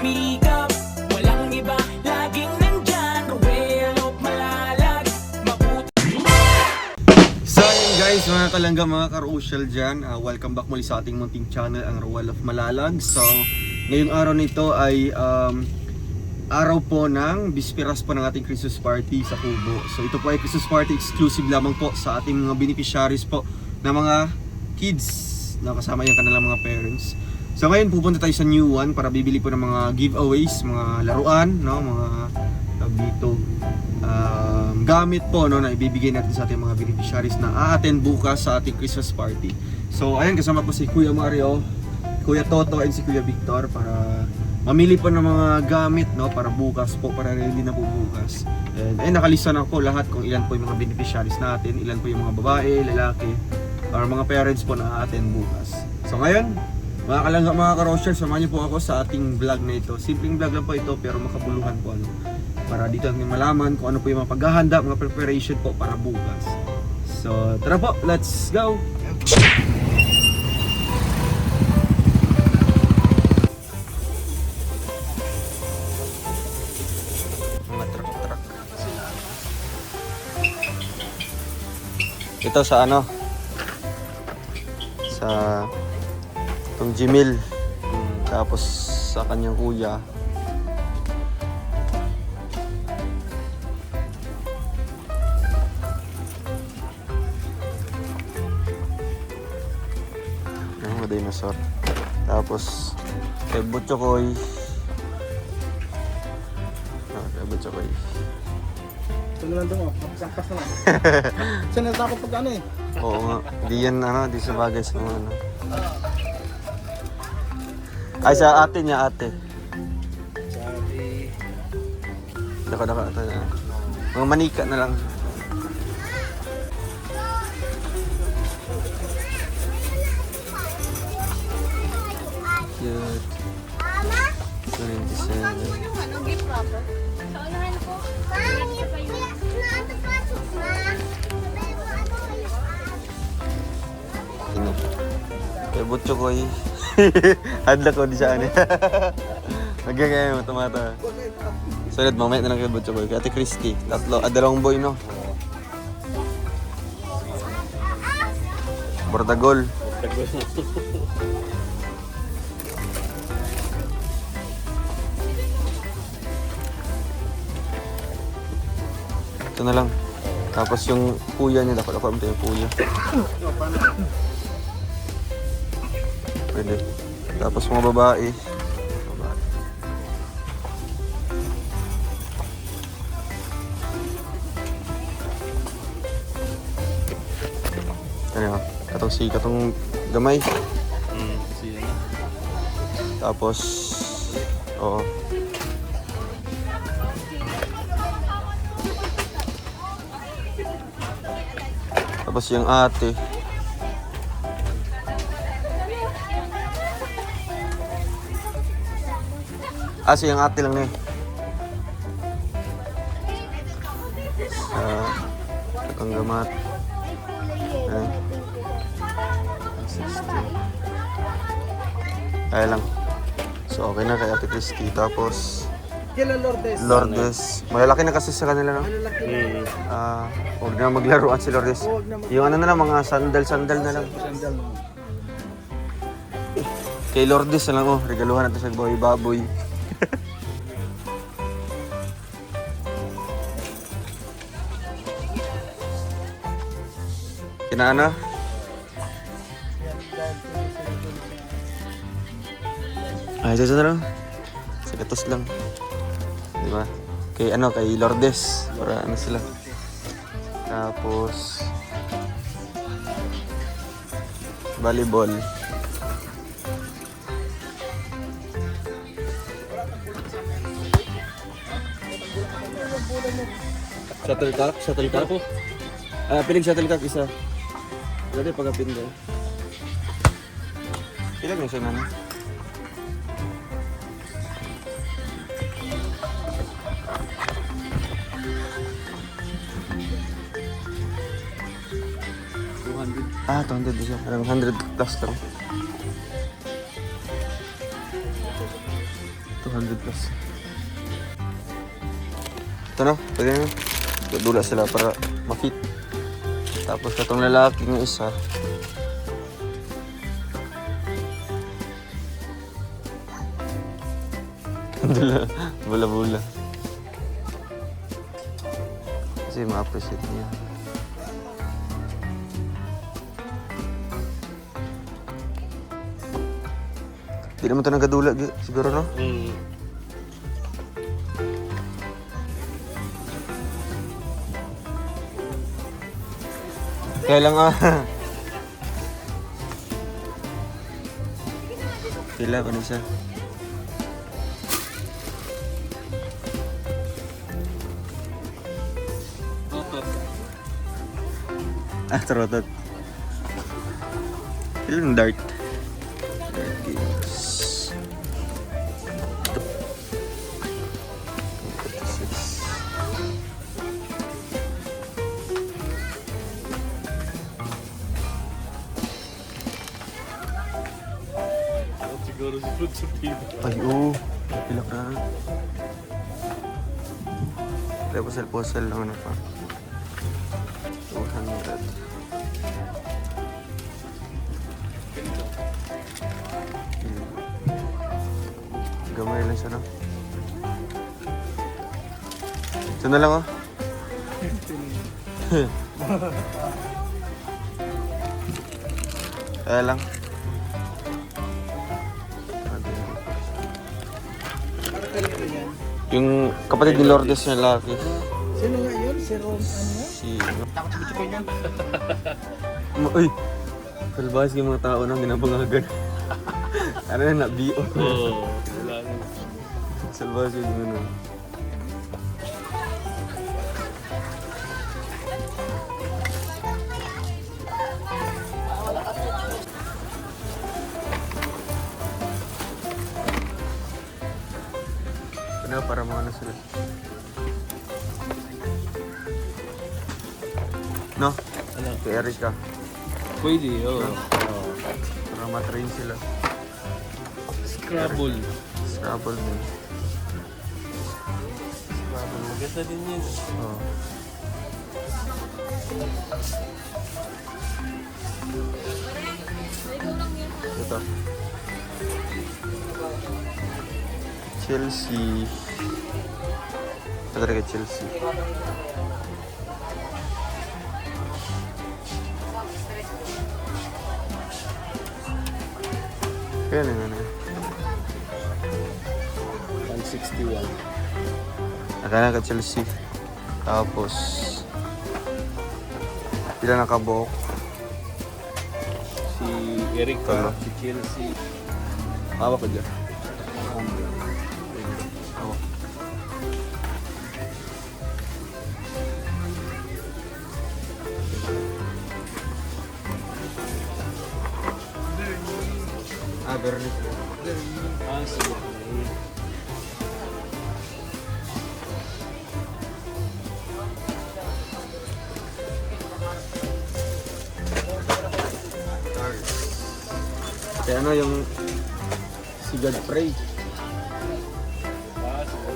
sumikap. Walang iba, laging nandyan. Roel of Malalag, mabuti. So yun guys, mga kalangga, mga karusyal dyan, welcome back muli sa ating munting channel, ang Roel of Malalag. So ngayong araw nito ay araw po ng bispiras po ng ating Christmas party sa Kubo. So ito po ay Christmas party exclusive lamang po sa ating mga beneficiaries po na mga kids na kasama yung kanilang mga parents. So ngayon pupunta tayo sa New One para bibili po ng mga giveaways, mga laruan, no, mga dito gamit po, no, na ibibigay natin sa ating mga beneficiaries na a-attend bukas sa ating Christmas party. So ayun, kasama po si Kuya Mario, Kuya Toto, and si Kuya Victor para mamili po ng mga gamit, no, para bukas po, para ready na po bukas. And nakalista na po lahat kung ilan po yung mga beneficiaries natin, ilan po yung mga babae, lalaki, or mga parents po na a-attend bukas. So ngayon, mga kalangga, mga karosher, samahan niyo po ako sa ating vlog na ito. Simpleng vlog lang po ito pero makabuluhan po, ano, para dito natin malaman kung ano po yung mga paghahanda, mga preparation po para bukas. So tara po, let's go! Mga truck. Ito sa ano, sa itong Gmail, tapos sa kanyang kuya. Ang dinosaur. Tapos kay Butchokoy. Kay Butchokoy. Ito na lang doon, magsampas na lang. Siya natakot pag ano eh. Oo nga. Di yan ano, di sa bagay sa mga ano. Ay, sa ate niya, ate. Sabi... Daka ito na. Mga manika na lang. Cute. 27. Ano, gift wrapper? Sa unahan ko. Ini. Kaya butso ko eh. Hadla ko di siya ano. Nagkakaya mo, tumata. Solid, mamaya na lang kay butso ko. Kaya ate Christy. Dalawang boy, no? Bordagol. Ito na lang. Tapos yung kuya niya, dapat ako yung kuya. Pwede. Tapos mga babae. Ano yun? Katong gamay. Tapos, oo. Tapos yung ate. So yung ate lang na eh. Ang gamat. Ayan. 60. Kaya lang. So okay na kay ate Christy. Tapos Kila Lourdes. Lourdes. Malalaki na kasi sa kanila, no? Malalaki na. Huwag na maglaruan si Lourdes. Yung ano na lang, mga sandal na lang. Sandal mo. Kay Lourdes na lang, oh. Regaluhan natin sa boy baboy. Kinaana? Ay, ito na lang. Sikatos lang. Di ba? Kay ano, kay Lourdes. Para ano sila. Tapos volleyball. Shuttlecock po. Piling shuttlecock isa. Dati pagapin daw. Ilan yung siya na? Ah, 200 siya. Parang 100 plus lang. 200 plus. Ito na, pwede na. Dula sila para ma-fit. Tapos itong lalaking isa. Dula, bula-bula. Kasi ma-appreciate niya. Di naman ito nagadula, siguro, no? Kaya lang Sila, ano siya? Trotot. Ilang dart? Dart games. Siguro si Fruit sa pila. Ay, oo. Pilak na rin. Pusal-pusal lang ano pa. 200. Gamay lang siya, no? Ito na lang, oh. Kaya lang. Yung kapatid ni Lourdes na lalaki. Sino nga yun? Si Ron, ano? Si... Takot si Bicho yun. Uy! Kalbahas yung mga tao na ginabangagan. Ano na, BO. Oo. Wala na. Salbahas yung ano. Ano, para mga ano sila. No? Ano? Kay Erika. Pwede, oo. Para matrain sila. Scrabble. Scrabble din. Scrabble. Maganda din yun. Oo. Ito. Chelsea. Ito talaga Chelsea. Kaya na nga. 161. Nakana ka Chelsea. Tapos pila nakabuok. Si Erika, si Chelsea. Hawak ko dyan. Hawak. Bernie. Ah, sige. Kaya ano yung si Godfrey. Ah, sige.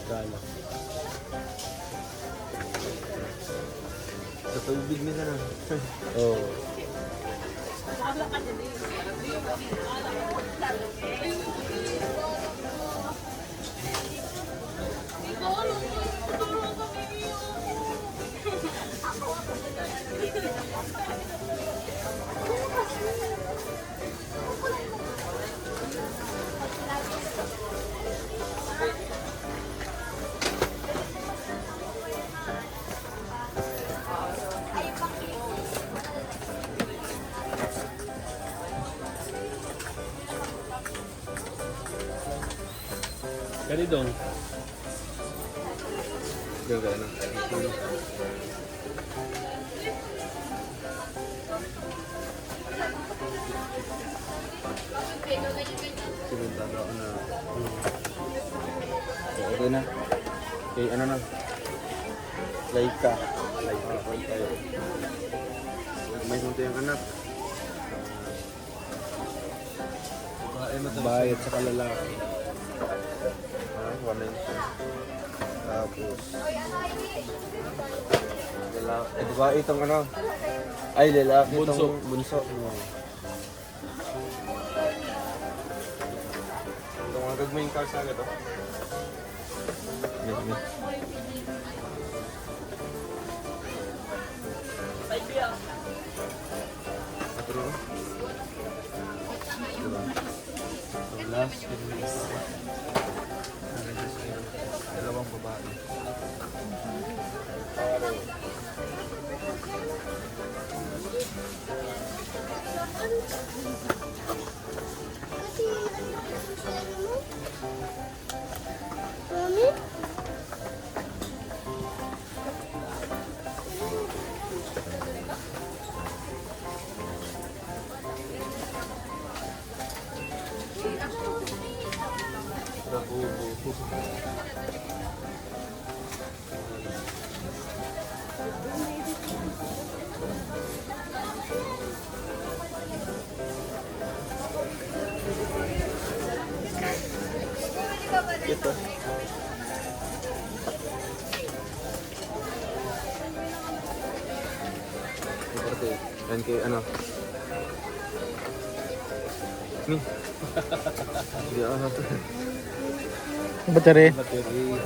Gala. Sa tubig nila na. Oo. Ganidong. Diyan ka na. Sinundan ako na. Okay na. Okay, ano na? Laika. Laika. May sunto yung anak. Bayad sa kalalaki. Wala yun siya. Tapos, lalaki. Diba itong ano? Ay, lalaki itong bunso. Itong mga gagmayng cars na ito. Yan. Patro. Diba? Last, dalawang babae. Mami? Ito. Ito. Yan kay ano. Ni. Hindi ako sa Battery. battery.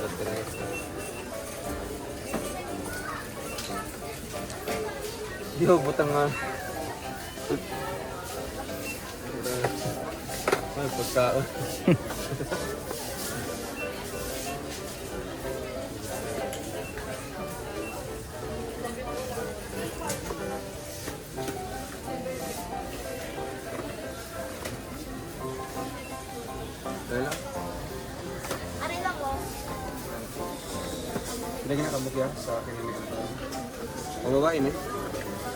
Yo, butang nga. Ay, pagkaon. Dahil lang. Ari lang ko. Hindi ka nakamot yan sa akin yung ito. Ang babae na eh.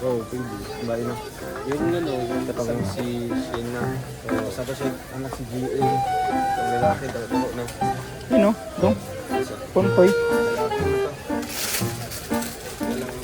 Oh, pwede. Babae na. Yung ano, yung Katawang si Shane na. So, sa siya anak si G.A. Ang lalaki daw. Ito na. yun o, dong. Isa. Pontoy. Lalaki na to. Walang...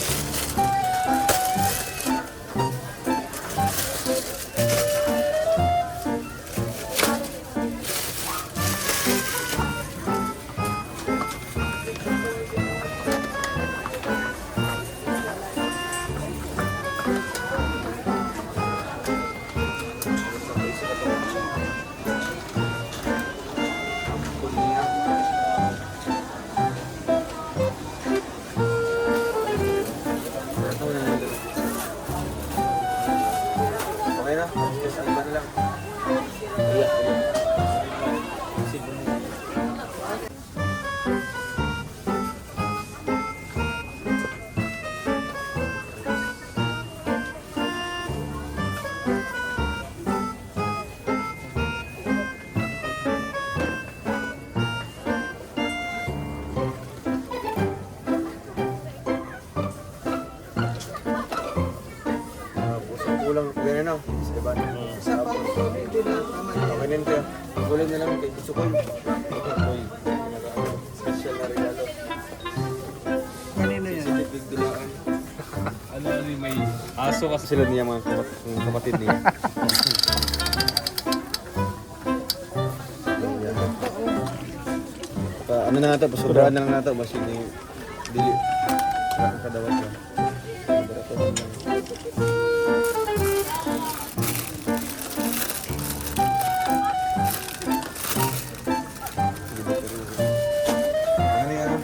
Okay na? Sa iba na lang. Pusang kulang. Ganyan na. Sa iba na. Sa abon. Okay din kaya. Kulang na lang kay Sukoy. Sukoy. Special na regalo. Kanino yan? Big dilaan. Ano may aso kasi. Sila niya mga kapatid niya. Ano na nato, pasurahan na lang nato. Basta yung dili. Kadawat ka. Ano yan?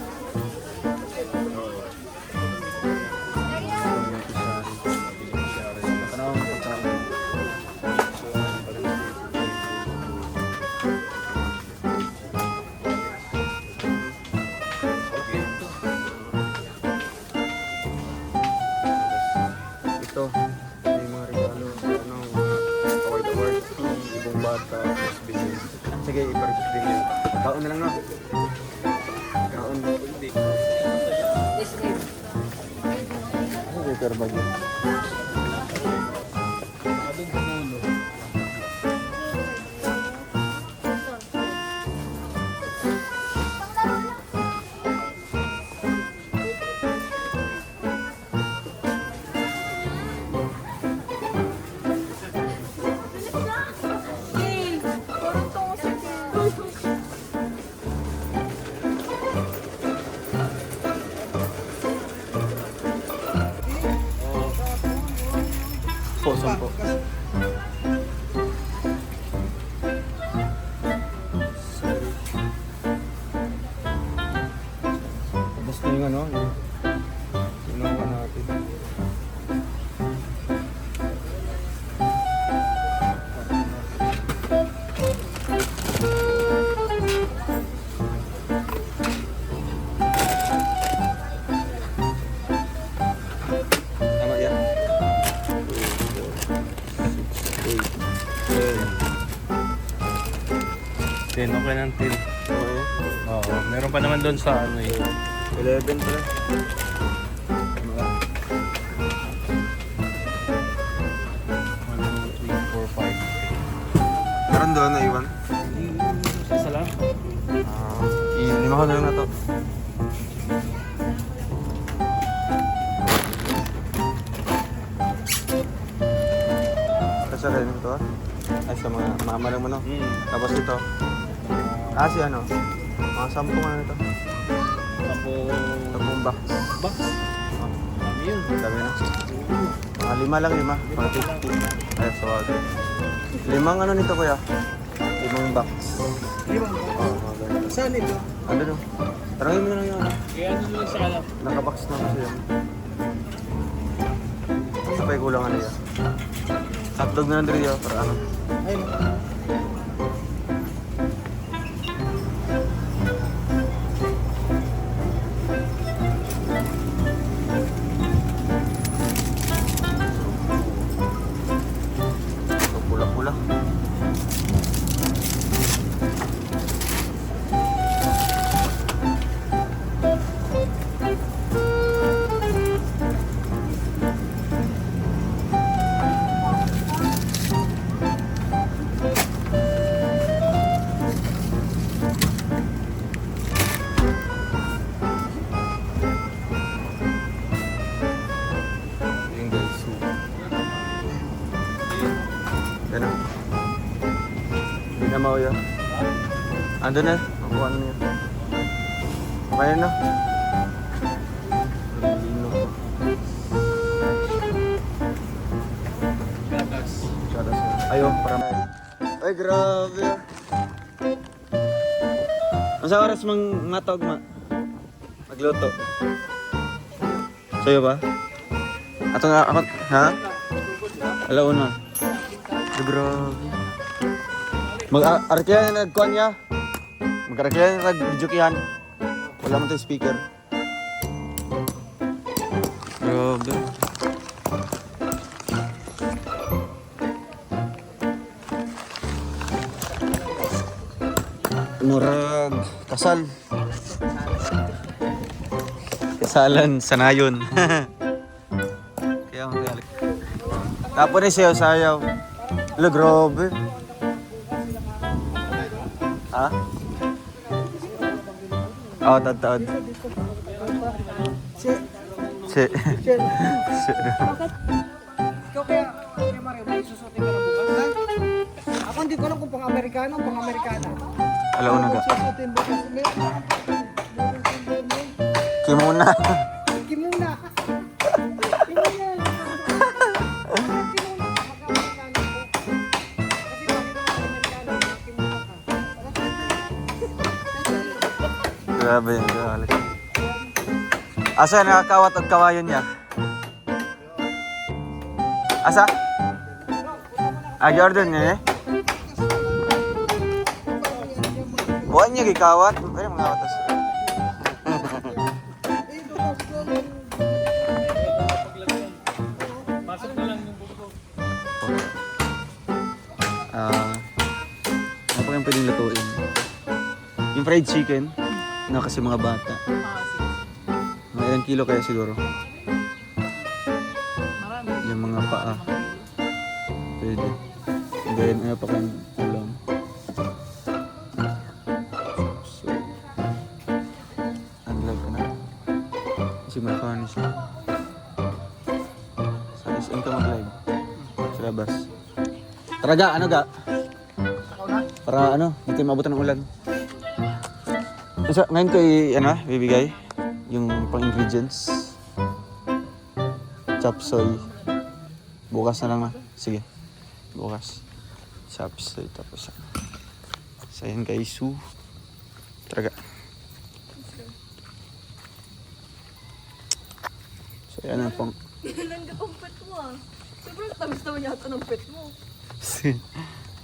Ito, may mga regalo, award, ibang bata, mas bilhin. Sige, iparikot din yan. Taon na lang na. Taon. Ano ba yung bag yun? Adong 10, okay ng 10. Okay. Oo, meron pa naman doon sa ano eh. 11 pala. Mga 1, 2, 3, 4, 5. meron doon na iwan. Isa lang. Lima ko na lang na to. Kasi rin ito ay sa mga mama lang mo no. Tapos ito. Si ano? Mga 10 ano ito. Tapos, 10 box. box. Yun. Dami na. Mga 5 lang, 5. Mga 50. Ay, so okay. 5 ano nito kuya? 5 box. Limang box. Oo, mga ganun. Saan ito? Ano no? Tarangin mo na lang yun. Kaya ano lang sa alam. Nakabox na kasi yun. Sabay kulang ano yan. Hotdog na lang dito yun. Para ano. Ayun. Ito pula-pula. Yung guys. Yan na. Hindi na mauya. Ando na. Makuha na niya. Okay na. Lino. Gatas. Gatas na. Ayaw, para ay, grabe. Ang sa oras mang matog magluto. Sa'yo ba? Ato nga ako, ha? Alauna. Ay, grabe. Mag-arkyan na nagkuhan niya. Mag-arkyan na nag-videokihan. Wala mo tayo speaker. Grabe. Murag kasal. Kasalan, sanayon. Kaya ang galit. Tapos ni sayaw-sayaw. Ala, grabe. Ha? Oo, tad-tad. Si. Ikaw kaya Mario, may susutin ka na bukas? Ako hindi ko alam kung pang-Amerikano o pang-Amerikana. Alaw na ga. Susutin bukas. Kimuna. Kimuna. Grabe yung galit. Asa nakakawat at kawayan niya? Asa? Jordan niya eh? Buwan niya gikawat. Ay, mga kawatas. Pasok na lang yung buko. Ano pa yung pwedeng lutuin? Yung fried chicken, na kasi mga bata. Mga ilang kilo kaya siguro? Yung mga paa. Pwede. And then, ano pa kayong ulam? So, unlock ka na. Kasi malakani siya. Sa SM ka mag-live. Sa labas. Tara ga, ano ga? Para ano, hindi tayo maabutan ng ulan. So, ngayon ko bibigay yung pang-ingredients. Chop soy. Bukas na lang na. Sige. Bukas. Chop soy. Tapos sa yan kay Su. Traga. So yan ang pang... Langga pang pet mo ah. Sobrang tamis naman yata ng pet mo.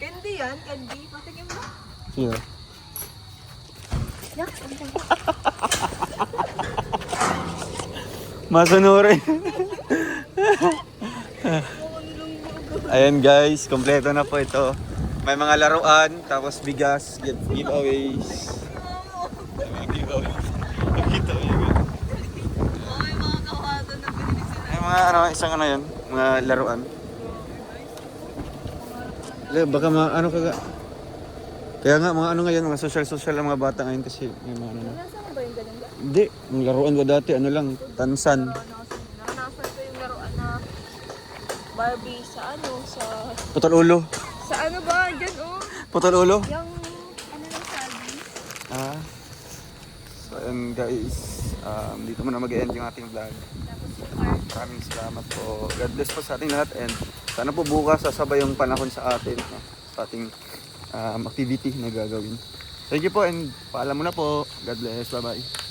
Candy yan, candy. Patikim mo. Sige. Masunurin. Ayan guys, kompleto na po ito. May mga laruan, tapos bigas, giveaways. May mga giveaways. Nakita mo yun. Ay, mga kawado na binili sila. May mga ano, isang ano yun, mga laruan. Baka mga ano kaga. Kaya nga mga ano ngayon, mga social ang mga bata ngayon kasi may mga ano. Nasaan ba yung ganun ba? Hindi, yung laruan ko dati, ano lang, tansan. Naranasan ko yung laruan na Barbie sa ano, sa... Putol ulo. Sa ano ba? Diyan oh. Putol ulo. Yung ano ng sabi. Ah. So and guys, dito muna mag-end yung ating vlog. Maraming salamat po. God bless po sa ating lahat and sana po bukas sasabay yung panahon sa atin, no? Sa ating activity na gagawin. Thank you po and paalam muna po. God bless. Bye-bye.